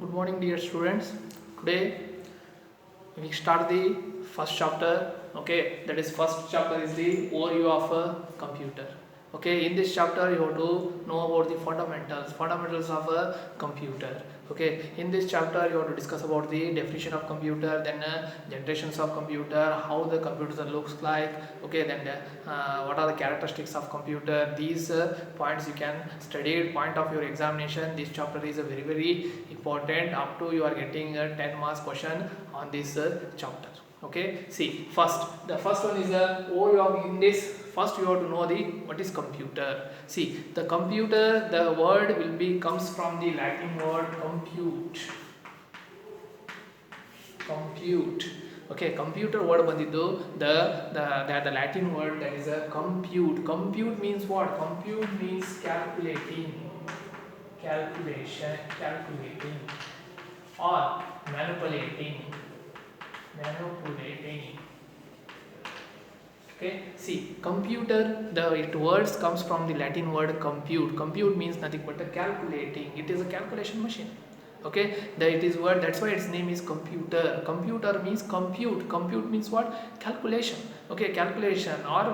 Good morning, dear students. Today we start the first chapter. Okay, that is first chapter is the overview of a computer. Okay, in this chapter you have to know about the fundamentals of a computer. Okay, in this chapter you have to discuss about the definition of computer, then generations of computer, how the computer looks like. Okay, then what are the characteristics of computer. These points you can study point of your examination. This chapter is a very important. Up to you are getting a 10 marks question on this chapter. Okay, see, the first one is a overview of in this. First you have to know the what is computer. See, the computer, the word will be comes from the Latin word compute. Okay, computer word ಬಂದಿದ್ದು the Latin word, that is a compute means what? Compute means calculating or manipulating. Okay, see, computer, the words comes from the Latin word compute means nothing but a calculating. It is a calculation machine. Okay, it is word, that's why its name is computer means compute means what? Calculation. Okay, calculation or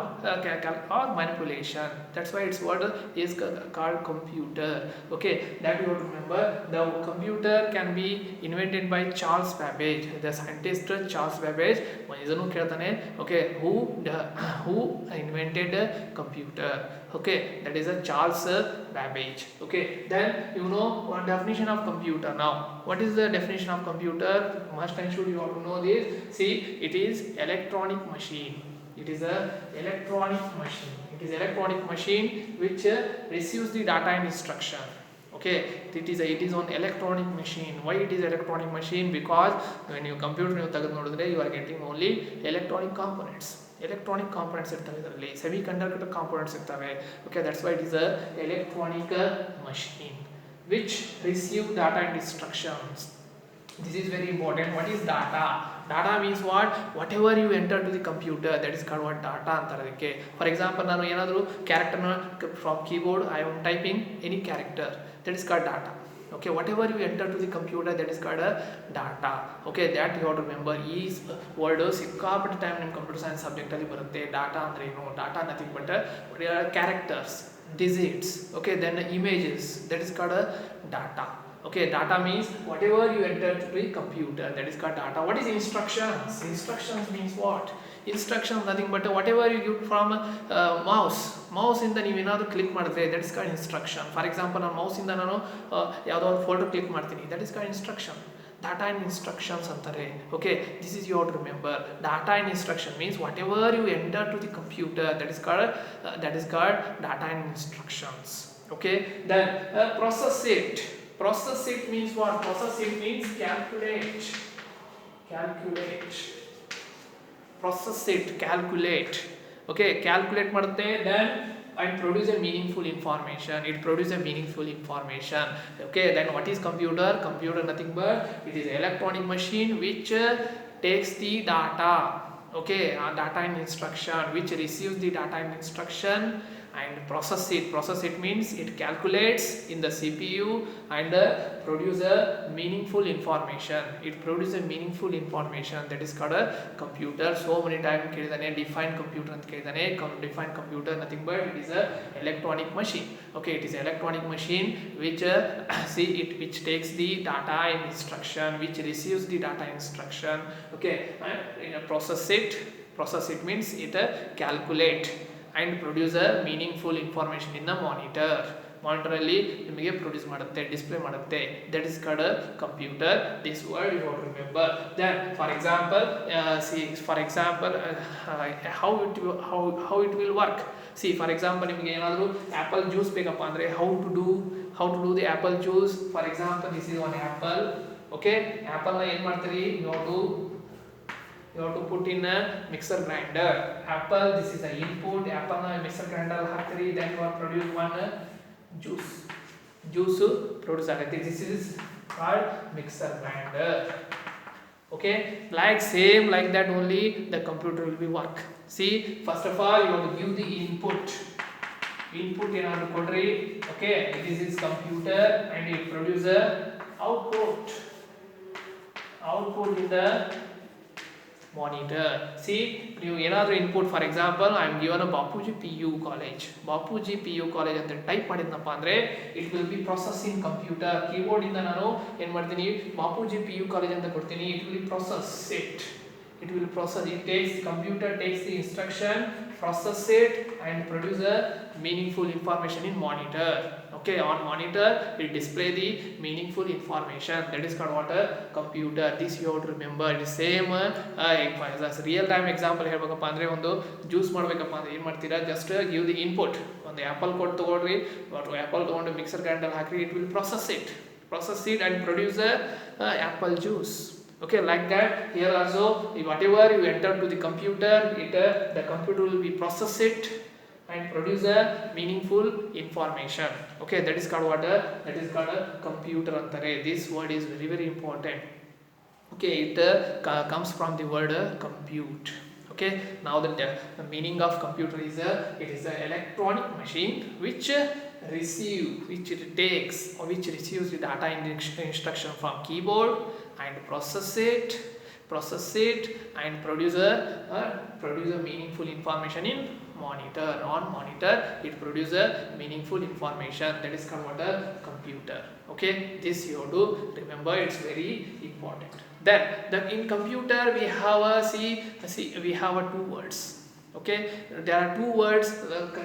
or manipulation, that's why its word is called computer. Okay, that you have to remember. The computer can be invented by Charles Babbage, the scientist Charles Babbage. ಇದನ್ನು ಕೇಳ್ತಾನೆ. Okay, who invented a computer? Okay, that is a Charles Babbage. Okay, then you know one definition of computer. Now what is the definition of computer? Must and should you have to know this. See, it is electronic machine. It is a electronic machine which receives the data and instruction. Okay, it is on electronic machine. Why it is electronic machine? Because when you computer ನೀವು ತೆಗೆದು ನೋಡಿದ್ರೆ you are getting only electronic components ಇರ್ತವೆ, ಇದರಲ್ಲಿ semiconductor components ಇರ್ತವೆ. Okay, that's why it is a electronic machine which receive data and instructions. This is very important. What is data? Data means what? Whatever you enter to the computer, that is called what? Data ಅಂತಾರೆ ಅದಕ್ಕೆ. For example, ನಾನು ಏನಾದರೂ ಕ್ಯಾರೆಕ್ಟರ್ನ from keyboard I am typing any character, that is called data. Okay, whatever you enter to the computer, that is called a data. Okay, that you have to remember. ಈ word ಸಿಕ್ಕಾಪಟ್ಟೆ time ನಿಮ್ಮ computer science subject ಅಲ್ಲಿ ಬರುತ್ತೆ. Data ಅಂದ್ರೆ ಏನು? Data nothing but characters, digits. Okay, then images, that is called a data. Okay, data means whatever you enter to the computer, that is called data. What is instructions? Instructions means what? Instructions nothing but whatever you get from mouse ಇಂದ ನೀವು ಏನಾದರೂ click ಮಾಡಿದ್ರೆ, that is called instruction. For example, ನಾನು mouse ಇಂದ ನಾನು ಯಾವುದೋ ಒಂದು folder click ಮಾಡ್ತೀನಿ, that is called instruction. Data and instructions ಅಂತಾರೆ. Okay, this is you have to remember. Data and instruction means whatever you enter to the computer, that is called data and instructions. Okay, then process it means what? Process it means calculate. Process it, calculate. Okay, calculate ಮಾಡುತ್ತೆ, then and produce a meaningful information. Okay, then what is computer? Computer nothing but it is electronic machine which takes the data. Okay, data and instruction, which receives the data and instruction and process it means it calculates in the CPU and produce a meaningful information. That is called a computer. So many times ಕೇಳಿದಾನೆ define computer ಅಂತ ಕೇಳಿದಾನೆ. Define computer nothing but it is a electronic machine. Okay, it is electronic machine which which takes the data and instruction, which receives the data instruction. Okay, and process it means it calculate and produce a meaningful information in the monitor ಅಲ್ಲಿ ನಿಮಗೆ produce ಮಾಡುತ್ತೆ, display ಮಾಡುತ್ತೆ. That is called computer. This word you have to remember. Then for example how it will work. See, for example, ನಿಮಗೆ ಏನಾದರೂ apple juice ಬೇಕಪ್ಪ ಅಂದರೆ how to do the apple juice. For example, this is one apple. Okay, apple ನ ಏನು ಮಾಡ್ತೀರಿ? You have to put in a mixer grinder. Apple, this is the input. Apple na mixer grinder ಹಾಕ್ತೀರಿ, then you are produce one juice produce ಆಗುತ್ತೆ. This is called mixer grinder. Okay, same like that only the computer will be work. See, first of all you have to give the input ಏನಾದರೂ ಕೊಡ್ರಿ. Okay, this is computer and it produces output in the monitor. See, you another input, for example I am given a Bapuji PU college ಅಂತ type ಮಾಡಿದ್ನಪ್ಪ ಅಂದ್ರೆ it will be processing computer keyboard ಇಂದ ನಾನು ಏನು ಮಾಡ್ತೀನಿ Bapuji PU college ಅಂತ ಕೊಡ್ತೀನಿ. it will process it computer takes the instruction, process it and produce a meaningful information in monitor. Okay, on monitor it display the meaningful information, that is called what a computer. This you have to remember. It is same as real time example ಹೇಳಬೇಕಪ್ಪ ಅಂದ್ರೆ ಒಂದು juice ಮಾಡಬೇಕಪ್ಪ ಅಂದ್ರೆ ಏನು ಮಾಡ್ತೀರಾ, just give the input. ಒಂದು apple ಕೊಟ್ಟು ತಗೊಳ್ರಿ, apple ತಗೊಂಡು mixer grinder hockey it will process it and produce a apple juice. Okay, like that here also whatever you enter to the computer, the computer will be process it and produce a meaningful information. Okay, that is called what that is called a computer antare. This word is very very important. Okay, it comes from the word compute. Okay, now the meaning of computer is it is an electronic machine which receives the data instruction from keyboard and process it and produce a meaningful information in monitor. On monitor it produces a meaningful information, that is called what a computer. Okay, this you have to remember, it's very important. Then in computer we have we have two words. Okay, there are two words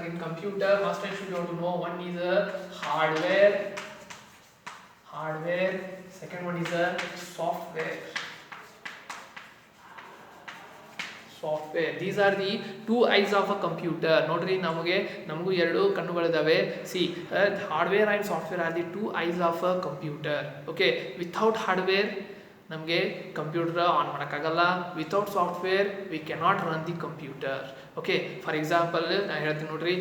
in computer. Must and should you have to know. One is a hardware, second one is a software. These are the two eyes of a computer. ನೋಡ್ರಿ ನಮಗೂ ಎರಡು ಕಣ್ಣುಗಳಿದಾವೆ. See, hardware and software are the two eyes of a computer. Okay, without hardware ನಮಗೆ computer on ಮಾಡೋಕ್ಕಾಗಲ್ಲ, without software we cannot run the computer. Okay, for example ನಾನು ಹೇಳ್ತೀನಿ ನೋಡ್ರಿ,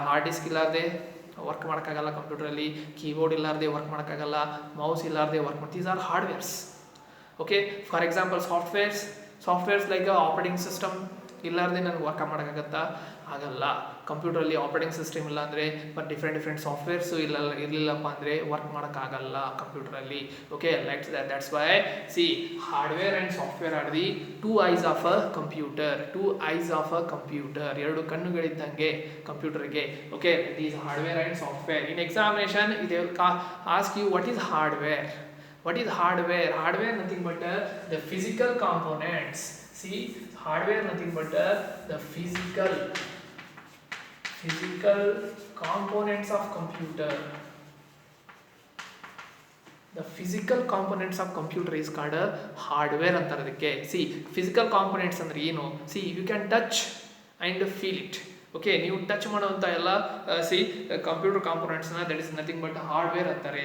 hard disk ಇಲ್ಲಾರ್ದೆ work ಮಾಡೋಕ್ಕಾಗಲ್ಲ ಕಂಪ್ಯೂಟರಲ್ಲಿ, ಕೀಬೋರ್ಡ್ ಇಲ್ಲಾರ್ದೆ ವರ್ಕ್ ಮಾಡೋಕ್ಕಾಗಲ್ಲ, ಮೌಸ್ ಇಲ್ಲಾರ್ದೆ ವರ್ಕ್ ಮಾಡಿ. These are hardwares. Okay, for example softwares like operating system ಇಲ್ಲಾರ್ದೆ ನನಗೆ ವರ್ಕ್ ಮಾಡೋಕ್ಕಾಗತ್ತಾ? ಆಗಲ್ಲ. ಕಂಪ್ಯೂಟರಲ್ಲಿ ಆಪರೇಟಿಂಗ್ ಸಿಸ್ಟಮ್ ಇಲ್ಲ ಅಂದರೆ ಬಟ್ ಡಿಫ್ರೆಂಟ್ ಸಾಫ್ಟ್ವೇರ್ಸು ಇರಲಿಲ್ಲಪ್ಪ ಅಂದರೆ ವರ್ಕ್ ಮಾಡೋಕ್ಕಾಗಲ್ಲ ಕಂಪ್ಯೂಟರಲ್ಲಿ. Okay, like that's why hardware and software are the two eyes of a computer. ಎರಡು ಕಣ್ಣುಗಳಿದ್ದಂಗೆ ಕಂಪ್ಯೂಟರ್ಗೆ. Okay, these hardware and software. In examination ಇದೆ ask you what is hardware. Hardware nothing but the physical components. See, hardware nothing but the physical components of computer. The physical components of computer is called hardware ಅಂತಾರೆ ಅದಕ್ಕೆ. See, physical components ಅಂದ್ರೆ ಏನು? See, you can touch and feel it. Okay, ನೀವು touch ಮಾಡುವಂಥ ಎಲ್ಲ computer ಕಾಂಪೊನೆಂಟ್ಸ್ನ that is nothing but hardware ಅಂತಾರೆ.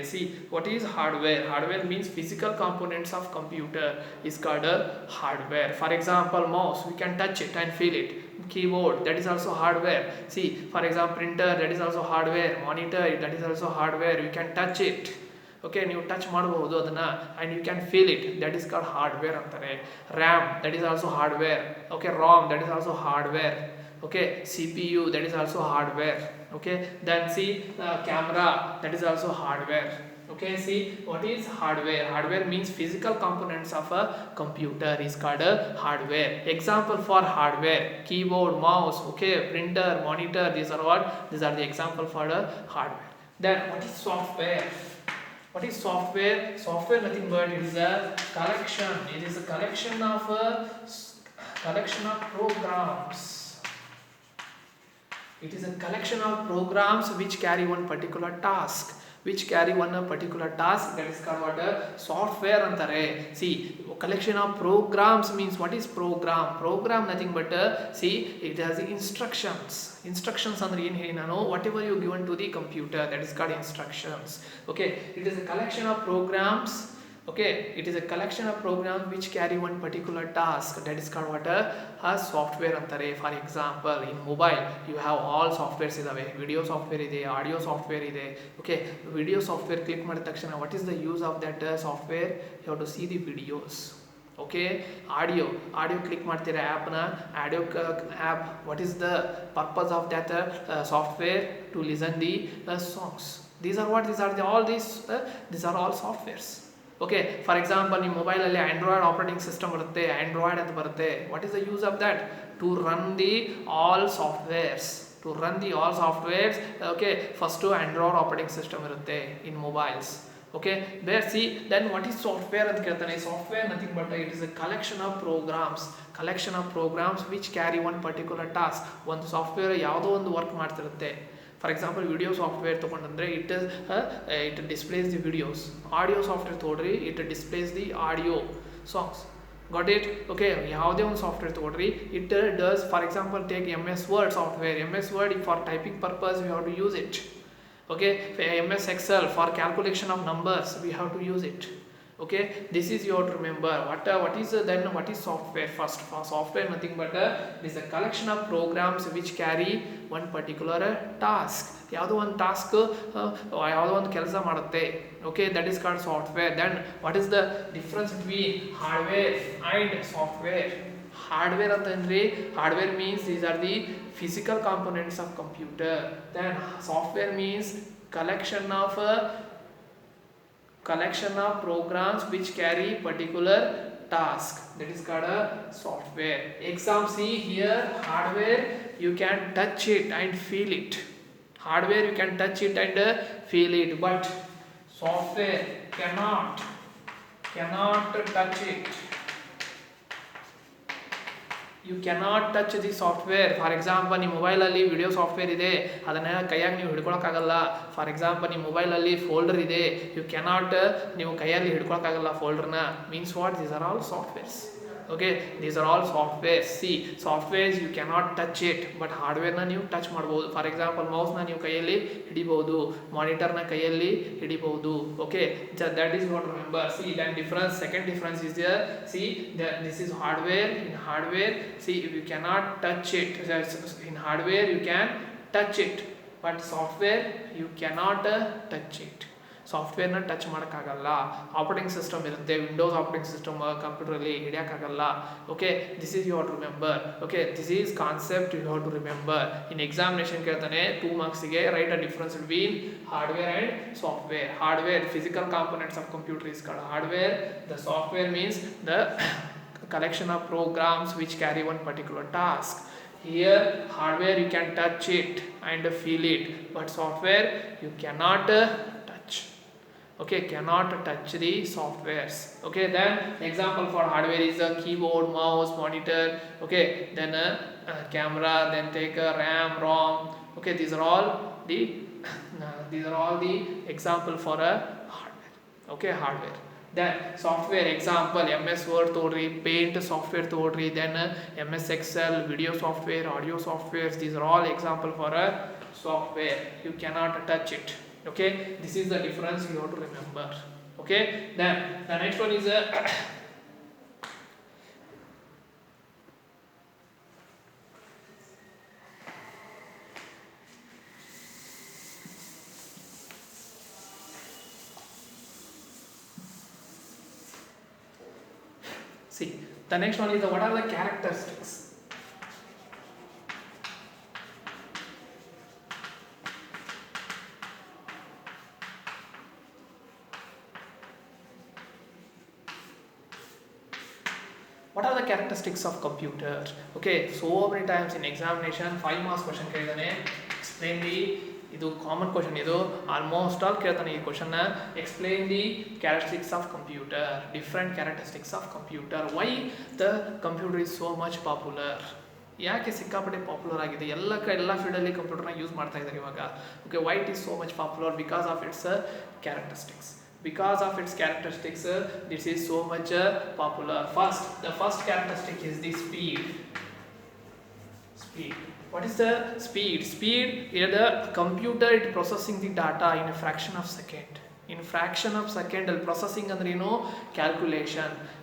What is hardware means physical components of computer is called hardware. For example mouse, we can touch it and feel it. keyboard, that is also hardware. For example printer, that is also hardware. Monitor, that is also hardware. You can touch it. Okay, ನೀವು touch ಮಾಡಬಹುದು ಅದನ್ನ and you can feel it, that is called hardware ಅಂತಾರೆ. RAM, that is also hardware. Okay, ROM, that is also hardware. Okay, CPU, that is also hardware. Okay, then camera, that is also hardware. Okay, what is hardware? Hardware means physical components of a computer is called a hardware. Example for hardware: keyboard, mouse, okay, printer, monitor. These are the example for the hardware. Then what is software? Software nothing but it is a collection. It is a collection of programs. It is a collection of programs which carry one particular task. That is called what a software antare. Collection of programs means what is program nothing but it has the instructions andre ಏನು ಹೇಳಿ ನಾನು, whatever you given to the computer, that is called instructions. Okay, it is a collection of programs. Okay, it is a collection of programs which carry one particular task, that is called what a software antare. For example, in mobile you have all softwares idave, video software ide, audio software ide. Okay, video software click ಮಾಡಿದ ತಕ್ಷಣ what is the use of that software? You have to see the videos. Okay, audio click ಮಾಡ್ತೀರಾ audio app, what is the purpose of that software? To listen the songs. these are what these are all softwares. Okay, for example ನಿಮ್ಮ ಮೊಬೈಲಲ್ಲಿ Android operating system ಬರುತ್ತೆ, Android ಅಂತ ಬರುತ್ತೆ. What is the use of that? To run the all softwares, to run the all softwares. Okay, first Android operating system ಇರುತ್ತೆ in mobiles. Okay, there see, then what is software ಅಂತ ಕೇಳ್ತಾನೆ. Software nothing but it is a collection of programs which carry one particular task. ಒಂದು software ಯಾವುದೋ ಒಂದು work ಮಾಡ್ತಿರುತ್ತೆ. For example video software ತೊಗೊಂಡ್ರೆ it displays the videos. Audio software ತೊಗೊಳ್ರಿ, it displays the audio songs. Got it? Okay, ಯಾವುದೇ ಒಂದು software ತೊಗೊಳ್ರಿ, it does. For example take MS Word software. MS Word for typing purpose we have to use it. Okay, MS Excel for calculation of numbers we have to use it. Okay, this is you have to remember. What is then what is software? First, for software nothing but it is a collection of programs which carry one particular task. ಯಾವುದೋ ಒಂದು task ಯಾವುದೋ ಒಂದು ಕೆಲಸ ಮಾಡುತ್ತೆ. Okay, that is called software. Then what is the difference between hardware and software? Hardware ಅಂತಂದ್ರೆ hardware means these are the physical components of computer. Then software means collection of programs which carry particular task. That is called a software. Example, see here, hardware you can touch it and feel it. Hardware you can touch it and feel it, but software cannot touch it. You cannot touch the software. For example ನಿಮ್ಮ ಮೊಬೈಲಲ್ಲಿ video software ಇದೆ, ಅದನ್ನು ಕೈಯಾಗಿ ನೀವು ಹಿಡ್ಕೊಳಕ್ಕಾಗಲ್ಲ. For example ನಿಮ್ಮ ಮೊಬೈಲಲ್ಲಿ folder ಇದೆ, you cannot ನೀವು ಕೈಯಲ್ಲಿ ಹಿಡ್ಕೊಳಕ್ಕಾಗಲ್ಲ ಫೋಲ್ಡರ್ನ. Means what? These are all softwares. Okay, these are all softwares. See, softwares you cannot touch it, but hardware na ನೀವು ಟಚ್ ಮಾಡಬಹುದು. ಫಾರ್ ಎಕ್ಸಾಂಪಲ್ ಮೌಸ್ ನ ನೀವು ಕೈಯಲ್ಲಿ ಹಿಡಿಬಹುದು, ಮಾನಿಟರ್ ನ ಕೈಯಲ್ಲಿ ಹಿಡಿಬಹುದು. Okay, that is what remember. See, then difference, second difference is there. See, this is hardware. In hardware, see, you cannot touch it. In hardware you can touch it, but software you cannot touch it. ಸಾಫ್ಟ್ವೇರ್ನ touch ಮಾಡೋಕ್ಕಾಗಲ್ಲ. Operating system ಇರುತ್ತೆ, Windows operating system ಕಂಪ್ಯೂಟರಲ್ಲಿ ಹಿಡಿಯೋಕ್ಕಾಗಲ್ಲ. Okay, this is you have to remember. Okay, this is concept you have to remember. In examination ಕೇಳ್ತಾನೆ 2 ಮಾರ್ಕ್ಸಿಗೆ write a difference between hardware and software. Hardware physical components of computer is called hardware. The software means the collection of programs which carry one particular task. Here hardware you can touch it and feel it, but software you cannot touch. Okay, cannot touch the softwares. Okay, then example for hardware is a keyboard, mouse, monitor. Okay, then a camera, then take a RAM, ROM. Okay, these are all the example for a hardware. Okay, hardware. Then software example MS Word ತೋಡ್ರಿ, Paint software ತೋಡ್ರಿ, then MS Excel, video software, audio softwares. These are all example for a software. You cannot touch it. Okay, this is the difference you have to remember. Okay, then the next one is see, the next one is what are the characteristics? What are the characteristics of computer? Okay, so many times in examination 5 marks question ಕೇಳಿದಾನೆ. Explain the, ಇದು common question, ಇದು almost all ಕೇಳ್ತಾನೆ ಈ question. Explain the characteristics of computer, different characteristics of computer. Why the computer is so much popular? ಯಾಕೆ ಸಿಕ್ಕಾಪಟ್ಟೆ popular ಆಗಿದೆ? ಎಲ್ಲ ಫೀಲ್ಡಲ್ಲಿ ಕಂಪ್ಯೂಟರ್ನ ಯೂಸ್ ಮಾಡ್ತಾ ಇದ್ದಾರೆ ಇವಾಗ. Okay, why it is so much popular? Because of it's characteristics. Because of its characteristics, this is so much popular. The first characteristic is the speed. What is the speed? Here the computer it processing the data in a fraction of second. In fraction of second ಅಲ್ಲಿ processing ಅಂದ್ರೆ ಏನು?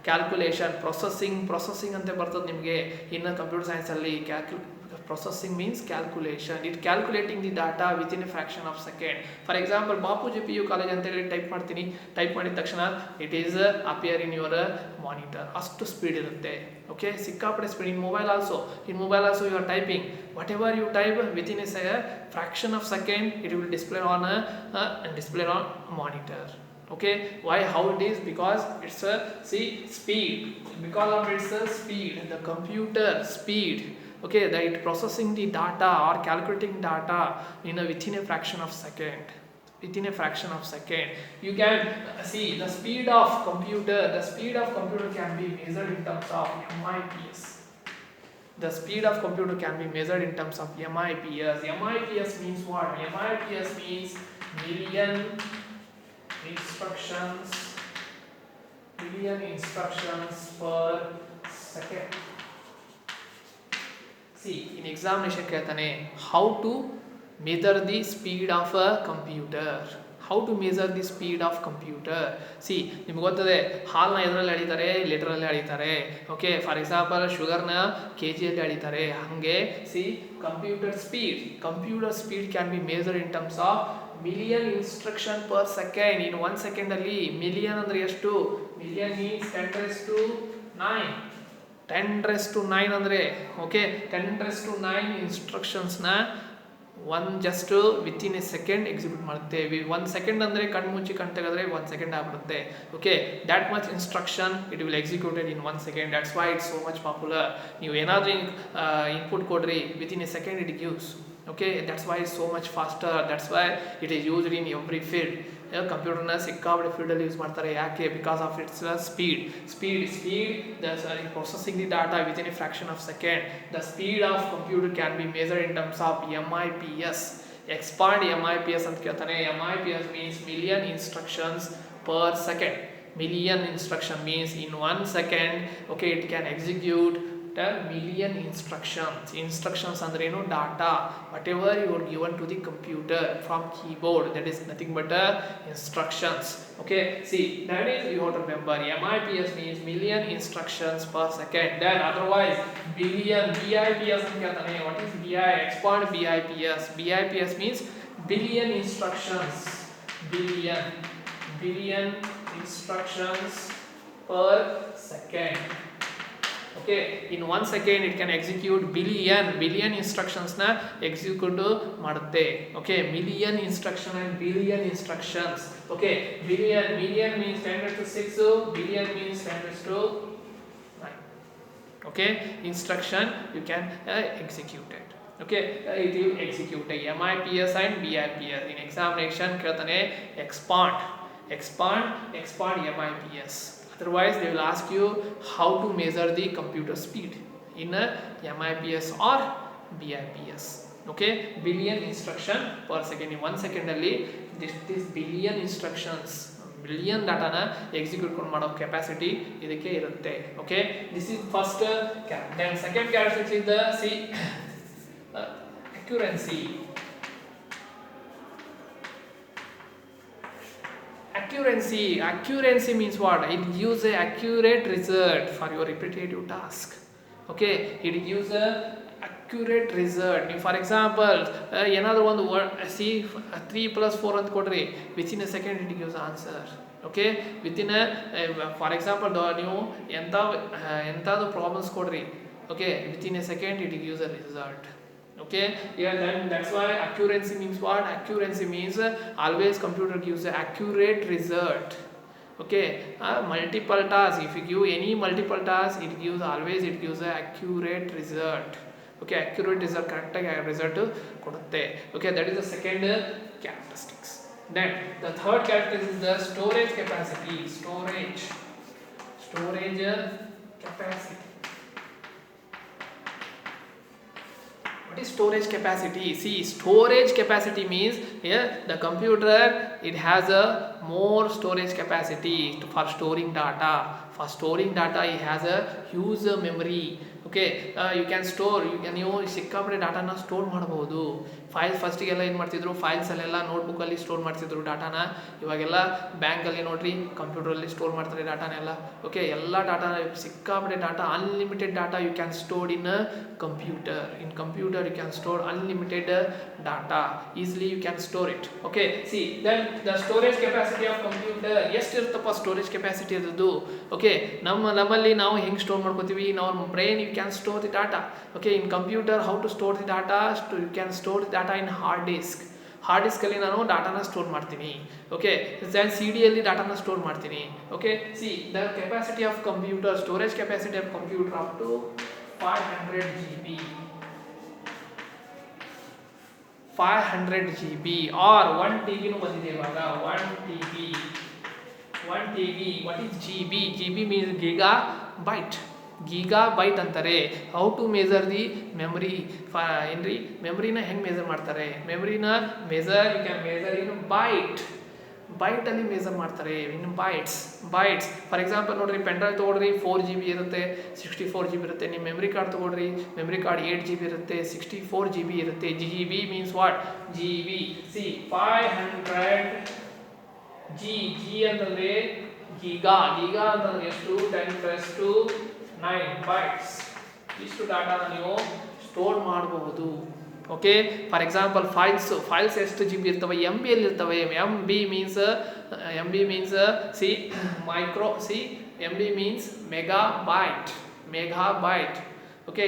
Calculation processing ಅಂತ ಬರ್ತದೆ ನಿಮಗೆ. ಇನ್ನು computer ಸೈನ್ಸಲ್ಲಿ processing means calculation. It calculating the data within a fraction of second. For example, Bapuji PU college ಅಂತ ಹೇಳಿ type ಮಾಡ್ತೀನಿ, ಟೈಪ್ ಮಾಡಿದ ತಕ್ಷಣ it is appear in your monitor. ಅಷ್ಟು ಸ್ಪೀಡ್ ಇರುತ್ತೆ. ಓಕೆ, ಸಿಕ್ಕಾಪಟ್ಟೆ speed. In mobile also you are typing whatever you type within a fraction of second it will display on monitor. Okay, why, how it is? Because it's a speed, because of its speed, the computer speed. Okay, that it processing the data or calculating data within a fraction of second. You can see the speed of computer can be measured in terms of MIPS. The speed of computer can be measured in terms of MIPS. MIPS means what? MIPS means million instructions per second. See, in examination ಕೇಳ್ತಾನೆ how to measure the speed of a computer. How to measure the speed of computer? See, ನಿಮಗೆ ಗೊತ್ತದೆ, ಹಾಲ್ನ ಎದರಲ್ಲಿ ಅಳಿತಾರೆ? ಲೀಟರಲ್ಲಿ ಅಳಿತಾರೆ. Okay, for example ಶುಗರ್ನ kgಯಲ್ಲಿ ಅಳಿತಾರೆ. ಹಾಗೆ computer speed can be measured in terms of million instruction per second. In 1 second ಅಲ್ಲಿ ಮಿಲಿಯನ್ ಅಂದ್ರೆ ಎಷ್ಟು? ಮಿಲಿಯನ್ ಮೀನ್ಸ್ 10⁻⁹ ಅಂದ್ರೆ ಓಕೆ, 10⁻⁹ ಇನ್ಸ್ಟ್ರಕ್ಷನ್ಸ್ನ just within a second execute ಮಾಡುತ್ತೇವೆ. 1 ಸೆಕೆಂಡ್ ಅಂದರೆ ಕಣ್ಣು ಮುಚ್ಚಿ ಕಣ್ ತೆಗೆದ್ರೆ 1 ಸೆಕೆಂಡ್ ಆಗ್ಬಿಡುತ್ತೆ. Okay, that much instruction it will executed in 1 second. That's why it's so much popular. ನೀವು ಏನಾದರೂ ಇನ್ಪುಟ್ ಕೊಡ್ರಿ, within a second it gives. Okay, that's why it's so much faster. That's why it is used in every field. ಕಂಪ್ಯೂಟರ್ನ ಸಿಕ್ಕಾಪಟ್ಟೆ ಫೀಲ್ಡಲ್ಲಿ use ಮಾಡ್ತಾರೆ. ಯಾಕೆ? Because of its speed. Processing the data within A fraction of second. The speed of computer can be measured in terms of MIPS. Expand MIPS ಅಂತ ಕೇಳ್ತಾನೆ. MIPS means million instructions per second. Million instruction means in 1 second, okay, it can execute million instructions ಅಂದ್ರೇನು? data, whatever you are given to the computer from keyboard, that is nothing but instructions. Okay, see, that is you have to remember. MIPS means million instructions per second. Then otherwise billion, BIPS ಅಂತ ಕೇಳ್ತಾನೆ. what is BI? expand BIPS means billion instructions per second. Okay, in 1 second it can execute billion instructions na execute ಮಾಡುತ್ತೆ. Okay, million instruction and billion instructions. Okay, million means 10⁻⁶, billion means 10⁻⁹. Okay, instruction you can execute it. Okay, it will execute MIPS and BIPS. in examination ಕೇಳ್ತಾನೆ expand MIPS. Otherwise they will ask you how to measure the computer speed in a MIPS or BIPS. Okay, billion instruction per second. in 1 second ಅಲ್ಲಿ this billion instructions, billion dataನ execute ಮಾಡೋ capacity ಇದಕ್ಕೆ ಇರುತ್ತೆ. Okay, this is first then second characteristic is the accuracy. Accuracy means what? It gives an accurate result for your repetitive task. Okay, it gives a accurate result. For example, another one word, 3 + 4 ಅಂತ ಕೊಡ್ರಿ, within a second it gives answer. Okay, within a for example ನೀವು ಎಂತಾದ್ರು problems ಕೊಡ್ರಿ, okay, within a second it gives a result. Okay, yeah, then that's why accuracy means what? Accuracy means always computer gives an accurate result. Okay, multiple tasks, if you give any multiple tasks, it gives an accurate result. Okay, accurate result, correct result kodutte. Okay, that is the second characteristics. Then the third characteristic is the storage capacity. Storage capacity. What is storage capacity? See, storage capacity means here the computer, it has a more storage capacity for storing data. For storing data it has a huge memory. Okay, you can store, ನೀವು ಸಿಕ್ಕಾಪಟ್ಟೆ ಡಾಟಾನ store ಮಾಡಬಹುದು. ಫಸ್ಟಿಗೆಲ್ಲ ಏನು ಮಾಡ್ತಿದ್ರು, ಫೈಲ್ಸಲ್ಲೆಲ್ಲ ನೋಟ್ಬುಕ್ಕಲ್ಲಿ store ಮಾಡ್ತಿದ್ರು ಡಾಟಾನ. ಇವಾಗೆಲ್ಲ ಬ್ಯಾಂಕಲ್ಲಿ ನೋಡ್ರಿ ಕಂಪ್ಯೂಟ್ರಲ್ಲಿ ಸ್ಟೋರ್ ಮಾಡ್ತಾರೆ ಡಾಟಾನೆಲ್ಲ. ಓಕೆ, ಎಲ್ಲ ಡಾಟಾ ಸಿಕ್ಕಾಪಟ್ಟೆ data, unlimited data you can store in computer. In computer you can store unlimited data, easily you can store it. Okay, see then the storage capacity of computer ಎಷ್ಟಿರುತ್ತಪ್ಪ storage capacity ಇರೋದು. Okay, ನಮ್ಮಲ್ಲಿ ನಾವು ಹೆಂಗೆ store ಮಾಡ್ಕೋತೀವಿ, ನಾವು brain you can store the data. Okay, in computer how to store the data, you can store the data in hard disc. Hard ಡಿಸ್ಕಲ್ಲಿ ನಾನು ಡಾಟಾನ ಸ್ಟೋರ್ ಮಾಡ್ತೀನಿ. ಓಕೆ, ದೆನ್ ಸಿ ಡಿಯಲ್ಲಿ ಡಾಟಾನ ಸ್ಟೋರ್ ಮಾಡ್ತೀನಿ. Okay, see the capacity of computer, storage capacity of computer up to 500 GB. 500 GB or 1 TB ಬಂದಿದೆ ಇವಾಗ. 1 TB, what is GB? GB means giga byte. Gigabyte ಅಂತಾರೆ. How to measure the memory ಏನ್ರಿ, ಮೆಮರಿನ ಹೆಂಗೆ measure ಮಾಡ್ತಾರೆ? ಮೆಮರಿನ measure you can measure in ಬೈಟಲ್ಲಿ measure ಮಾಡ್ತಾರೆ, ಇನ್ ಬೈಟ್ಸ್. ಫಾರ್ ಎಕ್ಸಾಂಪಲ್ ನೋಡ್ರಿ, ಪೆನ್ ಡ್ರೈವ್ ತೊಗೊಳ್ರಿ, 4 GB ಇರುತ್ತೆ, 64 GB ಇರುತ್ತೆ. ನಿಮ್ಮ ಮೆಮರಿ ಕಾರ್ಡ್ ತೊಗೊಳ್ರಿ, ಮೆಮರಿ ಕಾರ್ಡ್ 8 GB ಇರುತ್ತೆ, 64 GB ಇರುತ್ತೆ. GB means what? GB. C 500 G ಅಂತಂದ್ರೆ ಗೀಗಾ ಅಂತಂದ್ರೆ ಎಷ್ಟು? 10⁻⁹ ಬೈಟ್ಸ್. ಇಷ್ಟು ಡಾಟಾನ ನೀವು ಸ್ಟೋರ್ ಮಾಡಬಹುದು. ಓಕೆ, ಫಾರ್ ಎಕ್ಸಾಂಪಲ್ ಫೈಲ್ಸ್ ಎಷ್ಟು GB ಇರ್ತವೆ? MB ಅಲ್ಲಿ ಇರ್ತವೆ. MB means see micro, see MB means megabyte. Okay,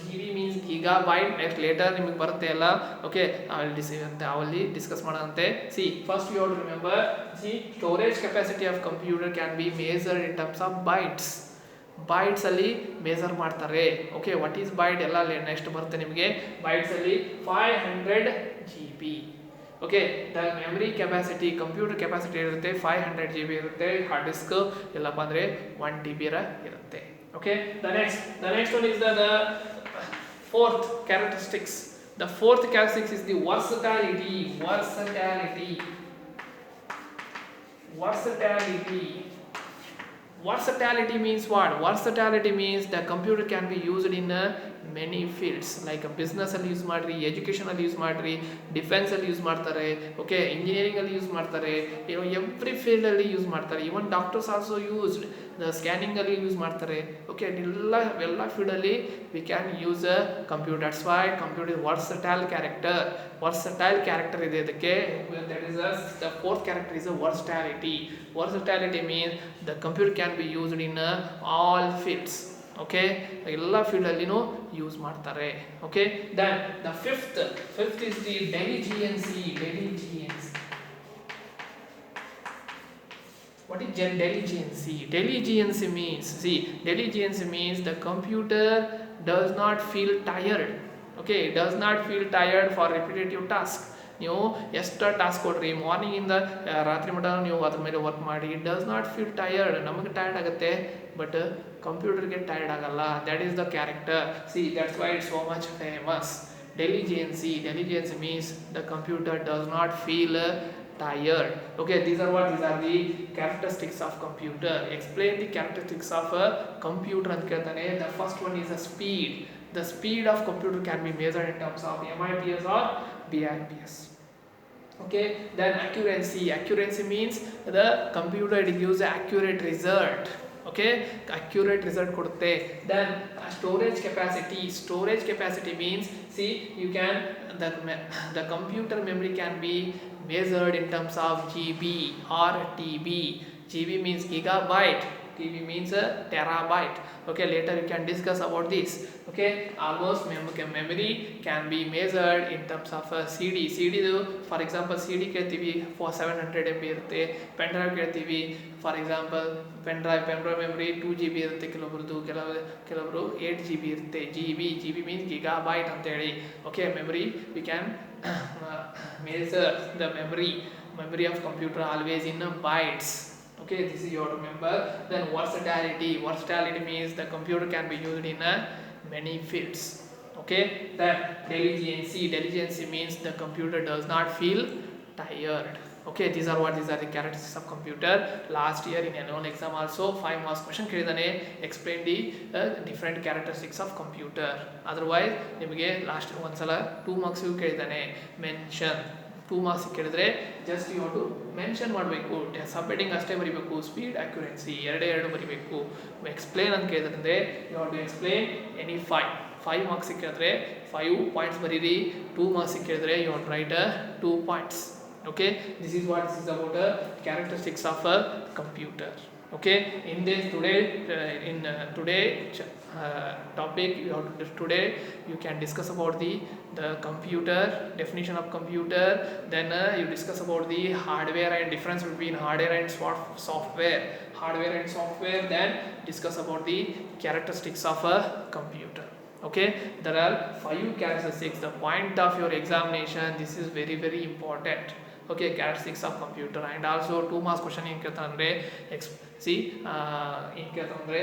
GB means gigabyte. Next later ನಿಮಗೆ ಬರುತ್ತೆ ಎಲ್ಲ. ಓಕೆ, ಅಲ್ಲಿ ಡಿಸ್ಕಸ್ ಮಾಡೋಂತೆ. See first you have to remember, see storage capacity of computer can be measured in terms of bytes ಅಲ್ಲಿ measure ಮಾಡ್ತಾರೆ. Okay, what is byte ಎಲ್ಲ next ಬರುತ್ತೆ ನಿಮಗೆ. ಬೈಟ್ಸ್ ಅಲ್ಲಿ 500 GB. Okay, the memory capacity, computer capacity ಇರುತ್ತೆ 500 GB ಇರುತ್ತೆ. Hard disk ಎಲ್ಲಪ್ಪ ಅಂದರೆ 1 TB ಇರುತ್ತೆ. Okay, the next one is the fourth characteristics. The fourth characteristic is the versatility means what? Versatility means the computer can be used in many fields, like business ಅಲ್ಲಿ use ಮಾಡ್ರಿ, education ಅಲ್ಲಿ use ಮಾಡ್ರಿ, defence ಅಲ್ಲಿ use ಮಾಡ್ತಾರೆ. Okay, engineering ಅಲ್ಲಿ use ಮಾಡ್ತಾರೆ, every field ಅಲ್ಲಿ use ಮಾಡ್ತಾರೆ. Even doctors also used, scanning ಅಲ್ಲಿ ಯೂಸ್ ಮಾಡ್ತಾರೆ. ಓಕೆ, ಎಲ್ಲ ಫೀಲ್ಡ್ ಅಲ್ಲಿ we can use a computer. That's why computer versatile character ಇದೆ ಇದಕ್ಕೆ. That is the fourth character is versatility means the computer can be used in all fields. Okay, ಎಲ್ಲ ಫೀಲ್ಡಲ್ಲಿನೂ use ಮಾಡ್ತಾರೆ. Okay, then the fifth is the diligency. What is deligency? Deligency means the computer does not feel tired. Okay, it does not feel tired for repetitive task. ನೀವು ಎಷ್ಟು task ಕೊಡ್ರಿ, ಮಾರ್ನಿಂಗಿಂದ ರಾತ್ರಿ ಮಟ್ಟ ನೀವು ಅದ್ರ ಮೇಲೆ ವರ್ಕ್ ಮಾಡಿ, it does not feel tired. ನಮಗೆ ಟಯರ್ಡ್ ಆಗುತ್ತೆ, ಬಟ್ ಕಂಪ್ಯೂಟರ್ಗೆ ಟಯರ್ಡ್ ಆಗಲ್ಲ. That is the character. See that's why it's so much famous. Diligency means the computer does not feel tired. Okay, these are the characteristics of computer. Explain the characteristics of a computer ಅಂತ ಕೇಳ್ತಾನೆ. The first one is the speed. The speed of computer can be measured in terms of MIPS or BIPS. Okay, then accuracy means the computer gives accurate result. Okay, accurate result ಕೊಡುತ್ತೆ. Then storage capacity means, see, you can the computer memory can be measured in terms of GB or TB. GB means gigabyte, TB means terabyte. Okay, later you can discuss about this. Okay, almost memory can be measured in terms of CD. For example, CD ಕೇಳ್ತೀವಿ for 700 MB ಇರುತ್ತೆ. Pen drive ಕೇಳ್ತೀವಿ, for example pen drive memory 2 GB ಇರುತ್ತೆ. ಕೆಲವರು 8 GB ಇರುತ್ತೆ. GB means gigabyte ಅಂತ ಹೇಳಿ. Okay, memory we can measure the memory of computer always in bytes. Okay, this is you have to remember. Then versatility means the computer can be used in many fields. Okay, then deligency means the computer does not feel tired. Okay, these are the characteristics of computer. Last year in annual exam also 5 marks question ಕೇಳಿದಾನೆ, explain the different characteristics of computer. Otherwise ನಿಮಗೆ last ಒಂದ್ಸಲ 2 marks ಕೇಳಿದಾನೆ, mention 2 marks ಕೇಳಿದ್ರೆ just you have to mention ಮಾಡಬೇಕು, sub heading ಅಷ್ಟೇ ಬರೀಬೇಕು, speed ಅಕ್ಯುರೆನ್ಸಿ ಎರಡು ಬರೀಬೇಕು. ಎಕ್ಸ್ಪ್ಲೇನ್ ಅಂತ ಕೇಳಿದ್ರೆ you have to explain any 5 marks ಕೇಳಿದ್ರೆ 5 ಪಾಯಿಂಟ್ಸ್ ಬರೀರಿ. 2 marks ಕೇಳಿದ್ರೆ you have to write 2 points. Okay, this is what this is about characteristics of a computer. Okay, in this today topic you have to, today you can discuss about the computer, definition of computer, then you discuss about the hardware and difference between hardware and software, then discuss about the characteristics of a computer. Okay, there are 5 characteristics. The point of your examination, this is very very important. Okay, characteristics of computer. And also 2 marks question ಏನು ಕೇಳ್ತಾನೆ ಏನು ಕೇಳ್ತಾನೆ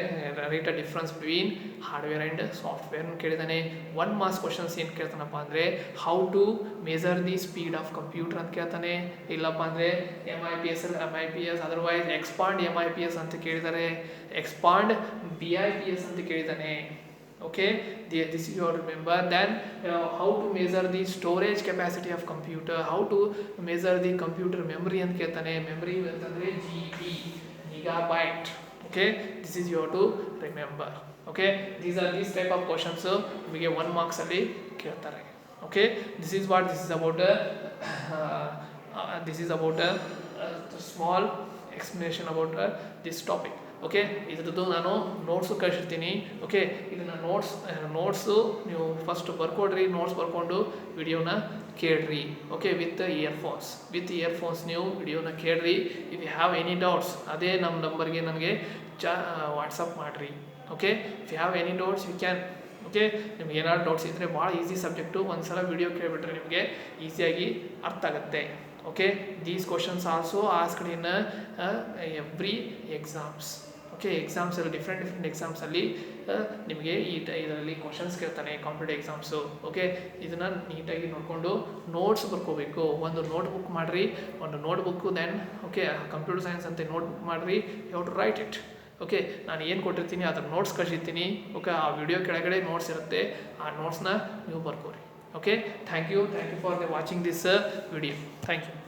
write a difference between hardware and software ಕೇಳಿದಾನೆ. 1 marks questions ಏನು ಕೇಳ್ತಾನಪ್ಪ ಅಂದರೆ how to measure the speed of computer ಅಂತ ಕೇಳ್ತಾನೆ. ಇಲ್ಲಪ್ಪ ಅಂದರೆ MIPS ಅದರ್ವೈಸ್ ಎಕ್ಸ್ಪಾಂಡ್ MIPS ಅಂತ ಕೇಳಿದ್ದಾರೆ, ಎಕ್ಸ್ಪಾಂಡ್ BIPS ಅಂತ ಕೇಳಿದ್ದಾನೆ. Okay, this you have to remember. Then how to measure the storage capacity of computer, how to measure the computer memory ಅಂತ ಕೇಳ್ತಾನೆ. Memory ಅಂತಂದರೆ GB, gigabyte. Okay, this is you have to remember. Okay, these type of questions ನಿಮಗೆ 1 marks ಅಲ್ಲಿ ಕೇಳ್ತಾರೆ. Okay, this is about small explanation about this topic. Okay, ಇದ್ರದ್ದು ನಾನು notes ಕಳಿಸಿರ್ತೀನಿ. Okay, ಇದನ್ನು ನೋಟ್ಸು ನೀವು ಫಸ್ಟ್ ಬರ್ಕೊಡ್ರಿ, ನೋಟ್ಸ್ ಬರ್ಕೊಂಡು ವಿಡಿಯೋನ ಕೇಳ್ರಿ. ಓಕೆ, ವಿತ್ ಇಯರ್ಫೋನ್ಸ್ ನೀವು ವಿಡಿಯೋನ ಕೇಳ್ರಿ. If you have any doubts ಅದೇ ನಮ್ಮ ನಂಬರ್ಗೆ ನನಗೆ ವಾಟ್ಸಪ್ ಮಾಡಿರಿ. Okay, if you have any doubts you can. Okay, ನಿಮ್ಗೆ ಏನಾದ್ರು ಡೌಟ್ಸ್ ಇದ್ದರೆ ಭಾಳ ಈಸಿ ಸಬ್ಜೆಕ್ಟು, ಒಂದು ಸಲ ವಿಡಿಯೋ ಕೇಳಿಬಿಟ್ರೆ ನಿಮಗೆ ಈಸಿಯಾಗಿ ಅರ್ಥ ಆಗುತ್ತೆ. Okay, these questions also asked in every exams. Okay, exams ಅಲ್ಲಿ ಡಿಫ್ರೆಂಟ್ ಎಕ್ಸಾಮ್ಸ್ ಅಲ್ಲಿ ನಿಮಗೆ ಇದರಲ್ಲಿ ಕ್ವಶನ್ಸ್ ಕೇಳ್ತಾನೆ ಕಾಂಪಿಟೇಟಿವ್ ಎಕ್ಸಾಮ್ಸು. ಓಕೆ, ಇದನ್ನು ನೀಟಾಗಿ ನೋಡಿಕೊಂಡು ನೋಟ್ಸ್ ಬರ್ಕೋಬೇಕು. ಒಂದು ನೋಟ್ಬುಕ್ ಮಾಡಿರಿ, ದೆನ್ ಓಕೆ ಕಂಪ್ಯೂಟರ್ ಸೈನ್ಸ್ ಅಂತ ನೋಟ್ಬುಕ್ ಮಾಡಿರಿ, you have to write it. Okay, ನಾನು ಏನು ಕೊಟ್ಟಿರ್ತೀನಿ ಅದರ ನೋಟ್ಸ್ ಕಳಿಸಿರ್ತೀನಿ. ಓಕೆ, ಆ ವಿಡಿಯೋ ಕೆಳಗಡೆ ನೋಟ್ಸ್ ಇರುತ್ತೆ, ಆ ನೋಟ್ಸ್ನ ನೀವು ಬರ್ಕೋರಿ. Okay, thank you for watching this video. Thank you.